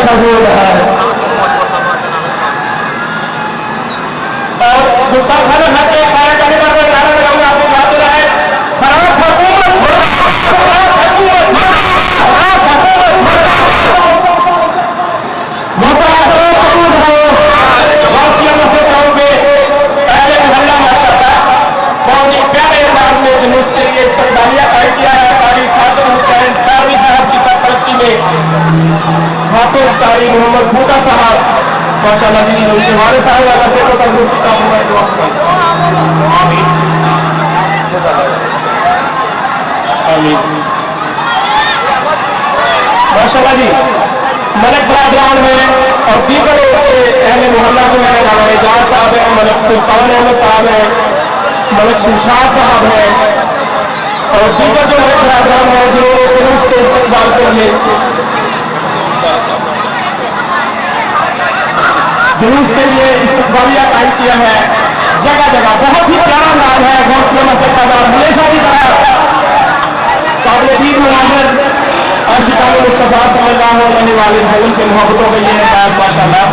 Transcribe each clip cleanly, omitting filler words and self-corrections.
फजूल है। और गुस्ताखाना हक के खैर करने पर मैं नारा लगाऊंगा, आपको याद रहे खराब हुकूमत मोहम्मद भूटा साहब माशाअल्लाह जी हमारे साहब वाला से तो तंदुरुस्ती का हमारे दुआ आमीन आमीन माशाअल्लाह जी मलक बरादरान है और दीगर अहले मोहल्ला जो है हमारे एजाज साहब है, मलक सुल्तान अहमद साहब है, मलक शमशाद साहब है और दीगर जो मलक बरादरान है जिन्होंने उसके इस्तेमाल के लिए जुलूस के लिए इस्तकबालिया कायम किया है। जगह जगह बहुत ही प्यारा नाम है गौसिया मस्जिद का नाम हमेशा की तरह काबिल मुनाज़िर आशिकान मुस्तफा सल्लल्लाहु अलैहि वसल्लम के मोहब्बतों में ये है माशाअल्लाह।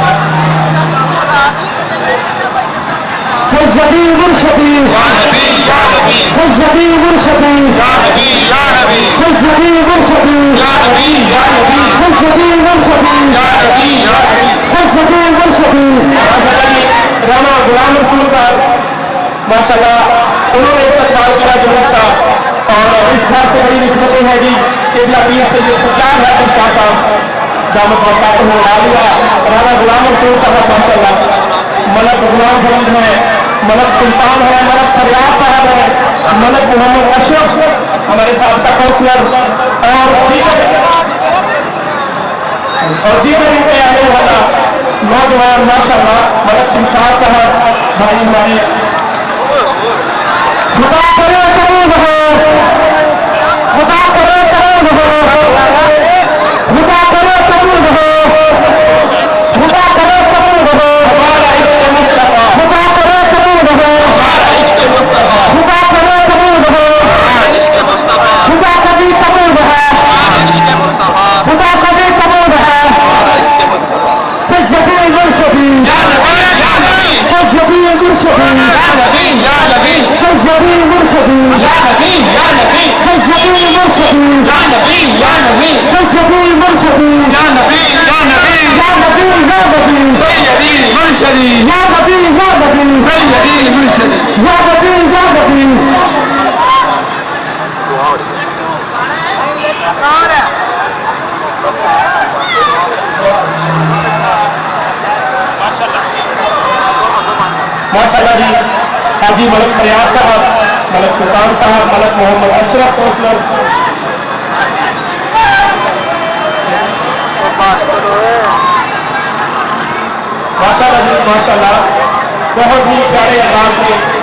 सज्जदी मुर्शदी या नबी या नबी सज्जदी मुर्शदी या नबी या नबी सज्जदी मुर्शदी या नबी या नबी सज्जदी मुर्शदी या नबी या नबी सज्जदी मुर्शदी राना गुलाम रसूल साहब माशाअल्लाह उन्होंने इस्तकबाल किया जुलूस का और इस बात से बड़ी निस्बतें हैं जी केबला पीर से जो सच्चार है शाह साहब दामत बरकातुहू आलिया राना गुलाम रसूल साहब माशाअल्लाह मलक गुलाम फरंद है, मलक सुल्तान है, मलक फरियाद साहब है, मलक मोहम्मद अशरफ हमारे साथ का काउंसलर और दीगर इनके आने वाला नौजवान माशाअल्लाह मलक शमशाद साहब भाई हमारे खुदा करे कबूल हो, खुदा करे कबूल हो, खुदा करे कबूल हो, खुदा करे कबूल हो, हमारा इश्क़ मुस्तफा, खुदा करे कबूल हो, हमारा इश्क़ मुस्तफा, खुदा करे कबूल हो, हमारा इश्क़ मुस्तफा, खुदा कभी कबूल है, हमारा इश्क़ मुस्तफा, खुदा कभी कबूल है, हमारा इश्क़ मुस्तफा। सज्जदी मुर्शदी या नबी या नबी सज्जदी मुर्शदी या नबी या नबी सज्जदी मुर्शदी या नबी या नबी सज्जदी मुर्शदी या नबी या नबी सज्जदी मुर्शदी या नबी या नबी या नबी या नबी सैयदी मुर्शदी या नबी या नबी सैयदी मुर्शदी या नबी या नबी माशाअल्लाह जी हाजी मलक फरियाद साहब, मलक सुल्तान साहब, मलक मोहम्मद अशरफ काउंसलर माशाअल्लाह जी माशाअल्लाह बहुत ही प्यारे अंदाज में